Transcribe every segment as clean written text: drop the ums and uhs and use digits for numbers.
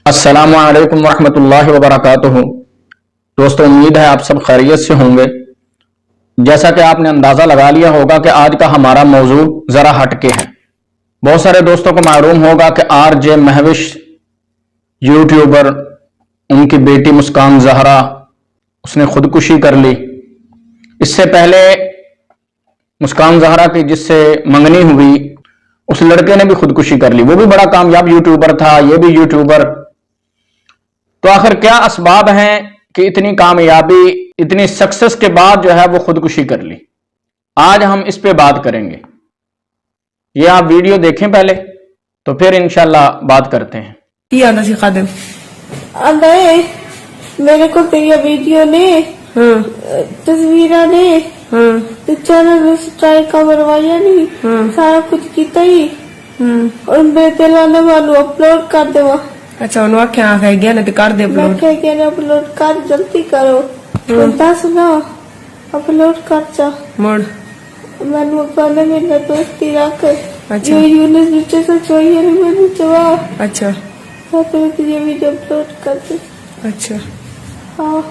अस्सलाम वालेकुम रहमतुल्लाहि व बरकातुहू। दोस्तों, उम्मीद है आप सब खैरियत से होंगे। जैसा कि आपने अंदाज़ा लगा लिया होगा कि आज का हमारा मौजू ज़रा हटके है। बहुत सारे दोस्तों को मालूम होगा कि आरजे महविश यूट्यूबर, उनकी बेटी मुस्कान जहरा, उसने खुदकुशी कर ली। इससे पहले मुस्कान जहरा की जिससे मंगनी हुई, उस लड़के ने भी खुदकुशी कर ली। वो भी बड़ा कामयाब यूट्यूबर था, ये भी यूट्यूबर। तो आखिर क्या असबाब हैं कि इतनी कामयाबी, इतनी सक्सेस के बाद जो है वो खुदकुशी कर ली? आज हम इस पे बात करेंगे। ये आप वीडियो देखें पहले, तो फिर इंशाल्लाह बात करते हैं। ਕੀ ਆਂਦਾ ਸੀ ਖਾਦਮ? आंदा है मेरे को तेरी वीडियो ने ਹਾਂ तस्वीर ने ਹਾਂ तो चैनल में सब्सक्राइब का मरवाया नहीं, सारा कुछ किया ही और मैं तेला ने वालू अपलोड कर देवा। ਅੱਛਾ ਉਹਨੂੰ ਆਖਿਆ ਆ ਗਿਆ ਨਾ ਤੇ ਕਰ ਦੇ मैं ਅਪਲੋਡ। क्या कह रहा अपलोड कर जल्दी करो। दस ना अपलोड कर चा ਮੁੜ मैंने पहले मेरे दोस्ती रख अच्छा। ये यूनिस नीचे से चाहिए नहीं मैंने जवाब ਅੱਛਾ तो ये वीडियो अपलोड कर दे। ਅੱਛਾ हाँ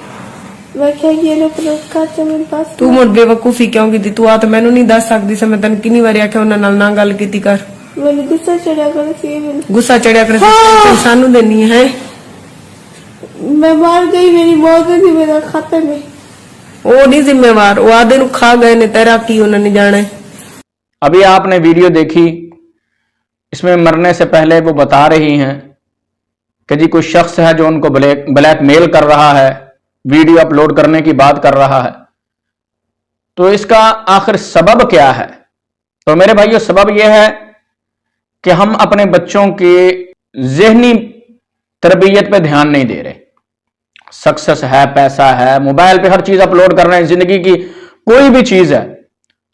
मैं क्या ये अपलोड कर चा मेरे पास ਤੂੰ ਮੁੜ ਬੇਵਕੂਫੀ ਕਿਉਂ ਕੀਤੀ? ਤੂੰ ਆ ਤਾਂ ਮੈਨੂੰ ਨਹੀਂ ਦੱਸ ਸਕਦੀ ਸੀ। ਮੈਂ ਤੈਨੂੰ ਕਿੰਨੀ ਵਾਰੀ ਆਖਿਆ ਉਹਨਾਂ ਨਾਲ ਨਾ ਗੱਲ ਕੀਤੀ ਕਰ। मैंने गुस्सा चढ़ा कर मैंने ਗੁੱਸਾ ਚੜਿਆ ਕਰ ਸਾਨੂੰ ਦੇਣੀ ਹੈ। मैं मार गई, मेरी मौत थी मेरा खाते में। ਉਹ ਨਹੀਂ ਜ਼ਿੰਮੇਵਾਰ, ਉਹ ਆਦੇ ਨੂੰ ਖਾ गए ने, तेरा की ਉਹਨਾਂ ने जाना है। अभी आपने वीडियो देखी, इसमें मरने से पहले वो बता रही हैं कि जी कोई शख्स है जो उनको ब्लैकमेल कर रहा है, वीडियो अपलोड करने की बात कर रहा है। तो इसका आखिर सबब क्या है? तो मेरे भाइयों, सबब यह है कि हम अपने बच्चों की ज़हनी तरबियत पे ध्यान नहीं दे रहे। सक्सेस है, पैसा है, मोबाइल पे हर चीज अपलोड कर रहे हैं। जिंदगी की कोई भी चीज है,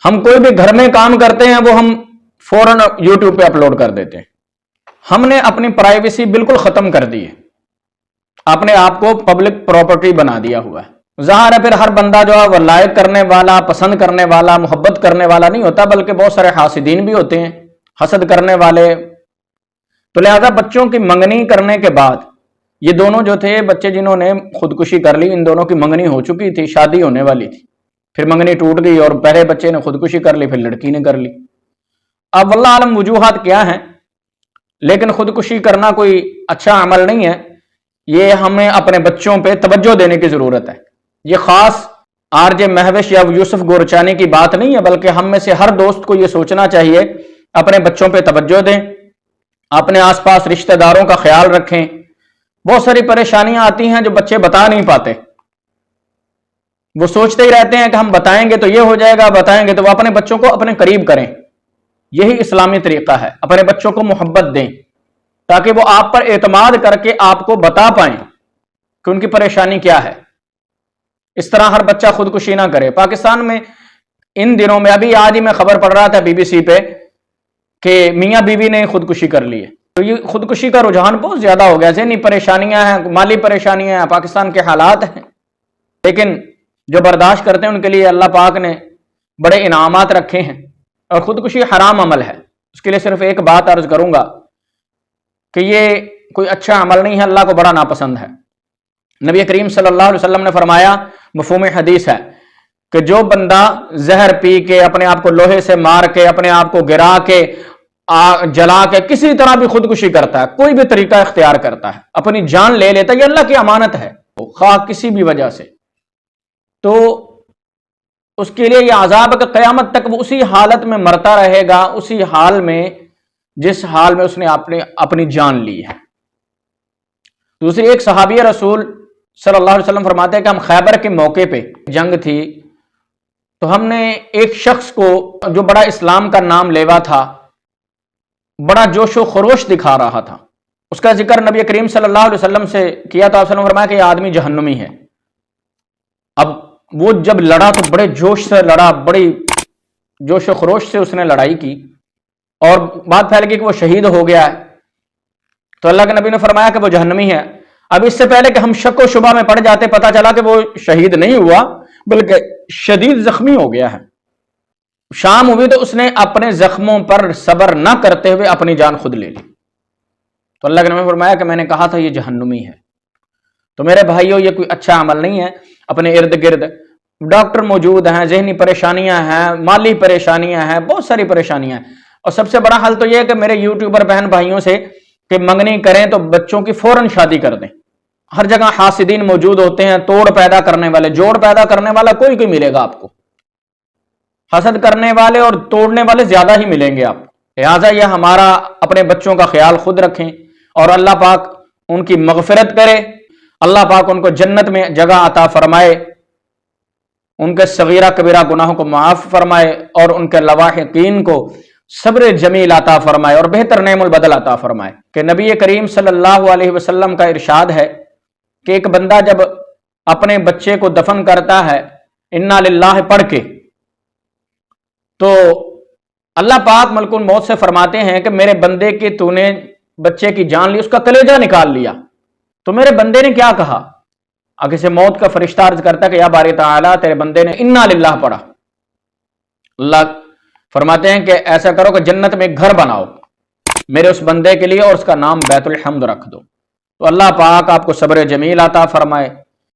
हम कोई भी घर में काम करते हैं वो हम फौरन यूट्यूब पे अपलोड कर देते हैं। हमने अपनी प्राइवेसी बिल्कुल खत्म कर दी है, अपने आप को पब्लिक प्रॉपर्टी बना दिया हुआ है। ज़ाहिर है फिर हर बंदा जो है वो लाइक करने वाला, पसंद करने वाला, मोहब्बत करने वाला नहीं होता, बल्कि बहुत सारे हासिदीन भी होते हैं, हसद करने वाले। तो लिहाजा बच्चों की मंगनी करने के बाद ये दोनों जो थे बच्चे जिन्होंने खुदकुशी कर ली, इन दोनों की मंगनी हो चुकी थी, शादी होने वाली थी, फिर मंगनी टूट गई और पहले बच्चे ने खुदकुशी कर ली, फिर लड़की ने कर ली। अब वल्लाह आलम वजूहात क्या हैं, लेकिन खुदकुशी करना कोई अच्छा अमल नहीं है। ये हमें अपने बच्चों पे तवज्जो देने की जरूरत है। ये खास आरजे महविश या यूसुफ गोरचानी की बात नहीं है, बल्कि हम में से हर दोस्त को ये सोचना चाहिए, अपने बच्चों पे तवज्जो दें, अपने आसपास रिश्तेदारों का ख्याल रखें। बहुत सारी परेशानियां आती हैं जो बच्चे बता नहीं पाते। वो सोचते ही रहते हैं कि हम बताएंगे तो ये हो जाएगा, बताएंगे तो वो अपने बच्चों को अपने करीब करें। यही इस्लामी तरीका है, अपने बच्चों को मोहब्बत दें ताकि वो आप पर एतमाद करके आपको बता पाएं कि उनकी परेशानी क्या है। इस तरह हर बच्चा खुदकुशी ना करे। पाकिस्तान में इन दिनों में, अभी आज ही मैं खबर पढ़ रहा था बीबीसी पे कि मियां बीवी ने खुदकुशी कर ली है। तो ये खुदकुशी का रुझान बहुत ज्यादा हो गया। ज़हनी परेशानियां हैं, माली परेशानियां हैं, पाकिस्तान के हालात हैं, लेकिन जो बर्दाश्त करते हैं उनके लिए अल्लाह पाक ने बड़े इनामात रखे हैं। और खुदकुशी हराम अमल है। उसके लिए सिर्फ एक बात अर्ज करूंगा कि ये कोई अच्छा अमल नहीं है, अल्लाह को बड़ा नापसंद है। नबी करीम सल्लल्लाहु अलैहि वसल्लम ने फरमाया, मफ़हूम हदीस है, कि जो बंदा जहर पी के, अपने आप को लोहे से मार के, अपने आप को गिरा के, जला के, किसी तरह भी खुदकुशी करता है, कोई भी तरीका इख्तियार करता है, अपनी जान ले लेता है, ये अल्लाह की अमानत है, खा किसी भी वजह से, तो उसके लिए ये अजाब कि क़यामत तक वो उसी हालत में मरता रहेगा, उसी हाल में जिस हाल में उसने अपनी जान ली है। दूसरी, एक सहाबी रसूल सल्लल्लाहु अलैहि वसल्लम फरमाते हैं कि हम खैबर के मौके पे जंग थी, तो हमने एक शख्स को जो बड़ा इस्लाम का नाम लेवा था, बड़ा जोशो खरोश दिखा रहा था, उसका जिक्र नबी करीम सल्लल्लाहु अलैहि वसल्लम से किया तो आपने फरमाया कि यह आदमी जहन्नुमी है। अब वो जब लड़ा तो बड़े जोश से लड़ा, बड़ी जोशो खरोश से उसने लड़ाई की और बात फैल गई कि वो शहीद हो गया है। तो अल्लाह के नबी ने फरमाया कि वो जहन्नुमी है। अब इससे पहले कि हम शक व शुबा में पड़ जाते, पता चला कि वो शहीद नहीं हुआ बल्कि शदीद जख्मी हो गया है। शाम हुई तो उसने अपने जख्मों पर सब्र न करते हुए अपनी जान खुद ले ली। تو اللہ کے نبی نے فرمایا کہ میں نے کہا تھا یہ جہنمی ہے۔ تو میرے بھائیوں، یہ کوئی اچھا عمل نہیں ہے۔ اپنے ارد گرد ڈاکٹر موجود ہیں، ذہنی پریشانیاں ہیں، مالی پریشانیاں ہیں، بہت ساری پریشانیاں ہیں، اور سب سے بڑا حل تو یہ ہے کہ میرے یوٹیوبر بہن بھائیوں سے کہ منگنی کریں تو بچوں کی فوراً شادی کر دیں۔ ہر جگہ حاسدین موجود ہوتے ہیں، توڑ پیدا کرنے والے، جوڑ پیدا کرنے والا کوئی ملے گا آپ کو، حسد کرنے والے اور توڑنے والے زیادہ ہی ملیں گے آپ کو۔ لہٰذا یہ ہمارا اپنے بچوں کا خیال خود رکھیں، اور اللہ پاک ان کی مغفرت کرے، اللہ پاک ان کو جنت میں جگہ عطا فرمائے، ان کے صغیرہ کبیرہ گناہوں کو معاف فرمائے، اور ان کے لواحقین کو صبر جمیل عطا فرمائے اور بہتر نعم البدل عطا فرمائے۔ کہ نبی کریم صلی اللہ علیہ وسلم کا ارشاد ہے کہ ایک بندہ جب اپنے بچے کو دفن کرتا ہے انا للہ پڑھ کے، تو اللہ پاک ملک الموت سے فرماتے ہیں کہ میرے بندے کے تو نے بچے کی جان لی، اس کا کلیجہ نکال لیا، تو میرے بندے نے کیا کہا؟ آگے سے موت کا فرشتہ عرض کرتا ہے کہ یا باری تعالیٰ، تیرے بندے نے انا للہ پڑھا۔ اللہ فرماتے ہیں کہ ایسا کرو کہ جنت میں ایک گھر بناؤ میرے اس بندے کے لیے، اور اس کا نام بیت الحمد رکھ دو۔ تو اللہ پاک آپ کو صبر جمیل عطا فرمائے،